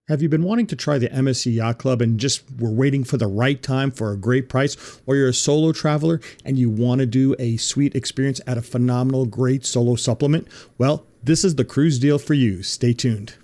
Have you been wanting to try the MSC Yacht Club and just were waiting for the right time for a great price? Or you're a solo traveler and you want to do a sweet experience at a phenomenal, great solo supplement? Well, this is the cruise deal for you. Stay tuned.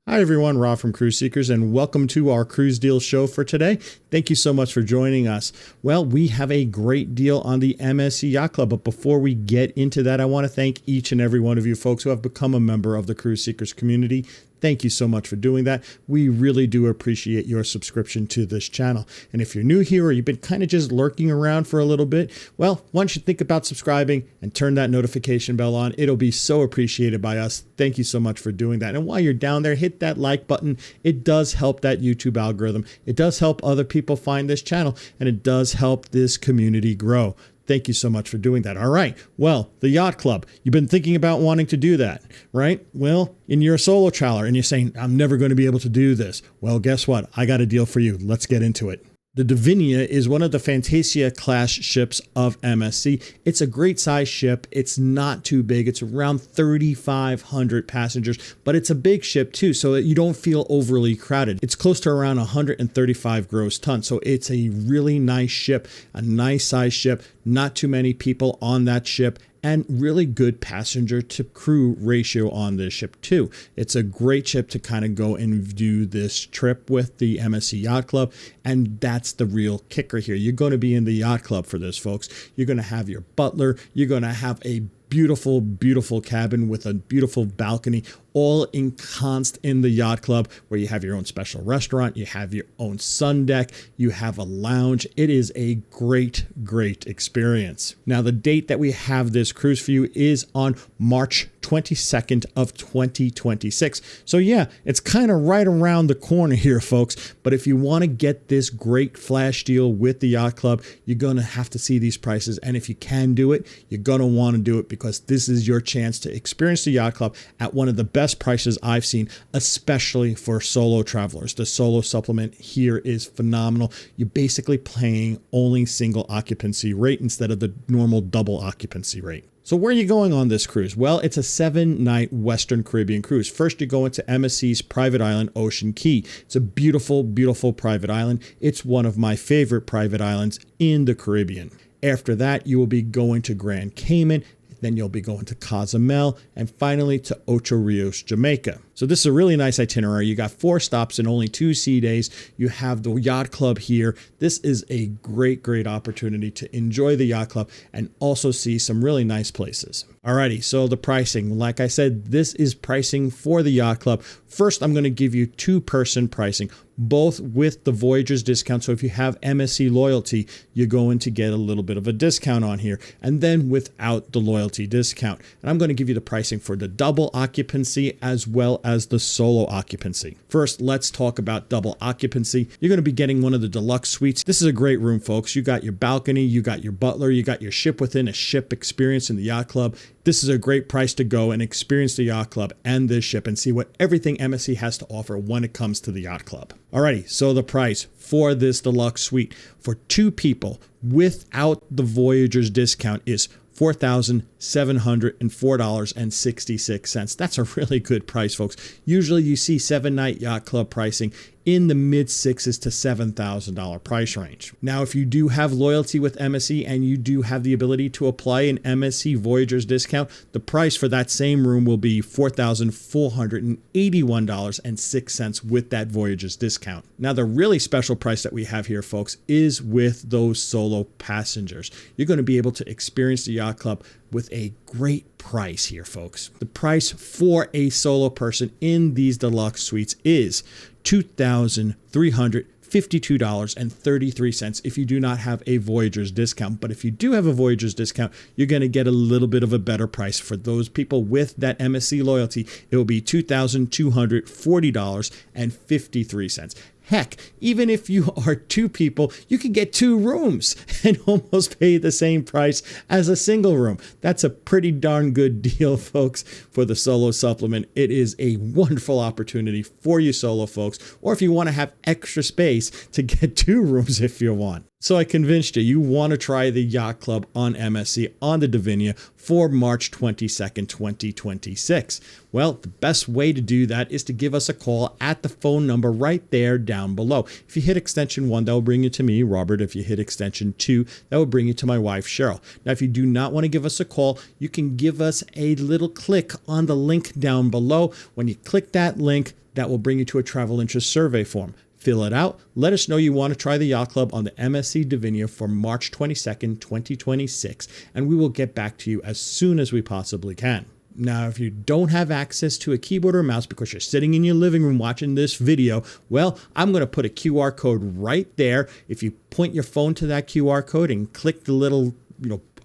Hi everyone, Rob from Cruise Seekers, and welcome to our Cruise Deal show for today. Thank you so much for joining us. Well, we have a great deal on the MSC Yacht Club, but before we get into that, I want to thank each and every one of you folks who have become a member of the Cruise Seekers community. Thank you so much for doing that. We really do appreciate your subscription to this channel. And if you're new here or you've been kind of just lurking around for a little bit, well, why don't you think about subscribing and turn that notification bell on? It'll be so appreciated by us. Thank you so much for doing that. And while you're down there, hit that like button. It does help that YouTube algorithm. It does help other people find this channel, and it does help this community grow. Thank you so much for doing that. All right. Well, the Yacht Club, you've been thinking about wanting to do that, right? Well, and you're a solo traveler and you're saying, I'm never going to be able to do this. Well, guess what? I got a deal for you. Let's get into it. The Divina is one of the Fantasia class ships of MSC. It's a great size ship. It's not too big. It's around 3,500 passengers, but it's a big ship too, so that you don't feel overly crowded. It's close to around 135 gross tons, so it's a really nice ship, a nice size ship, not too many people on that ship, and really good passenger to crew ratio on this ship too. It's a great ship to kind of go and do this trip with the MSC Yacht Club. And that's the real kicker here. You're going to be in the Yacht Club for this, folks. You're going to have your butler. You're going to have a beautiful, beautiful cabin with a beautiful balcony, all encompassed in the Yacht Club, where you have your own special restaurant, you have your own sun deck, you have a lounge. It is a great, great experience. Now, the date that we have this cruise for you is on March 22nd of 2026. So yeah, it's kind of right around the corner here, folks. But if you want to get this great flash deal with the Yacht Club, you're going to have to see these prices. And if you can do it, you're going to want to do it, because this is your chance to experience the Yacht Club at one of the best prices I've seen, especially for solo travelers. The solo supplement here is phenomenal. You're basically paying only single occupancy rate instead of the normal double occupancy rate. So where are you going on this cruise? Well, it's a 7-night Western Caribbean cruise. First, you go into MSC's private island, Ocean Cay. It's a beautiful, beautiful private island. It's one of my favorite private islands in the Caribbean. After that, you will be going to Grand Cayman. Then you'll be going to Cozumel, and finally to Ocho Rios, Jamaica. So this is a really nice itinerary. You got 4 stops and only 2 sea days. You have the Yacht Club here. This is a great, great opportunity to enjoy the Yacht Club and also see some really nice places. Alrighty, so the pricing. Like I said, this is pricing for the Yacht Club. First, I'm going to give you 2-person pricing, both with the Voyagers discount. So if you have MSC loyalty, you're going to get a little bit of a discount on here, and then without the loyalty discount. And I'm going to give you the pricing for the double occupancy as well as the solo occupancy. First, let's talk about double occupancy. You're going to be getting one of the deluxe suites. This is a great room, folks. You got your balcony, you got your butler, you got your ship within a ship experience in the Yacht Club. This is a great price to go and experience the Yacht Club and this ship and see what everything MSC has to offer when it comes to the Yacht Club. Alrighty, so the price for this deluxe suite for 2 people without the Voyagers discount is $4,704.66. That's a really good price, folks. Usually you see 7-night Yacht Club pricing in the mid-$6,000 to $7,000 price range. Now, if you do have loyalty with MSC and you do have the ability to apply an MSC Voyagers discount, the price for that same room will be $4,481.06 with that Voyagers discount. Now, the really special price that we have here, folks, is with those solo passengers. You're going to be able to experience the Yacht Club with a great price here, folks. The price for a solo person in these deluxe suites is $2,352.33 if you do not have a Voyagers discount. But if you do have a Voyagers discount, you're going to get a little bit of a better price. For those people with that MSC loyalty, it will be $2,240.53. Heck, even if you are 2 people, you can get 2 rooms and almost pay the same price as a single room. That's a pretty darn good deal, folks, for the solo supplement. It is a wonderful opportunity for you solo folks, or if you want to have extra space to get 2 rooms if you want. So I convinced you, you want to try the Yacht Club on MSC on the Divina for March 22nd, 2026. Well, the best way to do that is to give us a call at the phone number right there down below. If you hit extension 1, that will bring you to me, Robert. If you hit extension 2, that will bring you to my wife, Cheryl. Now, if you do not want to give us a call, you can give us a little click on the link down below. When you click that link, that will bring you to a travel interest survey form. Fill it out. Let us know you want to try the Yacht Club on the MSC Divina for March 22nd, 2026, and we will get back to you as soon as we possibly can. Now, if you don't have access to a keyboard or mouse because you're sitting in your living room watching this video, well, I'm going to put a QR code right there. If you point your phone to that QR code and click the little,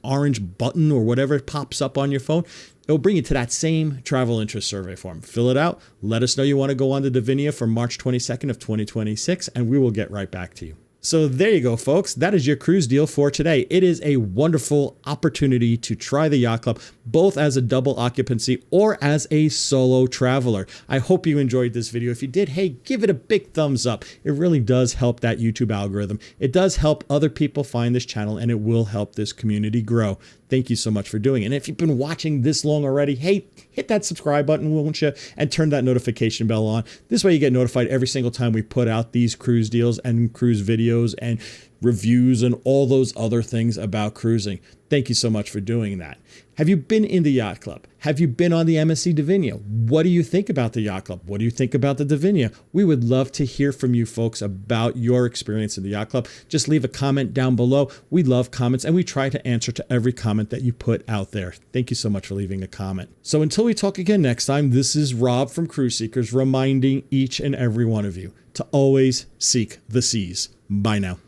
orange button or whatever pops up on your phone, it'll bring you to that same travel interest survey form. Fill it out. Let us know you want to go on the Divina for March 22nd of 2026, and we will get right back to you. So there you go, folks. That is your cruise deal for today. It is a wonderful opportunity to try the Yacht Club, both as a double occupancy or as a solo traveler. I hope you enjoyed this video. If you did, hey, give it a big thumbs up. It really does help that YouTube algorithm. It does help other people find this channel, and it will help this community grow. Thank you so much for doing it. And if you've been watching this long already, hey, hit that subscribe button, won't you? And turn that notification bell on. This way you get notified every single time we put out these cruise deals and cruise videos and reviews and all those other things about cruising. Thank you so much for doing that. Have you been in the Yacht Club? Have you been on the MSC Divina? What do you think about the Yacht Club? What do you think about the Divina? We would love to hear from you folks about your experience in the Yacht Club. Just leave a comment down below. We love comments, and we try to answer to every comment that you put out there. Thank you so much for leaving a comment. So until we talk again next time, this is Rob from Cruise Seekers reminding each and every one of you to always seek the seas. Bye now.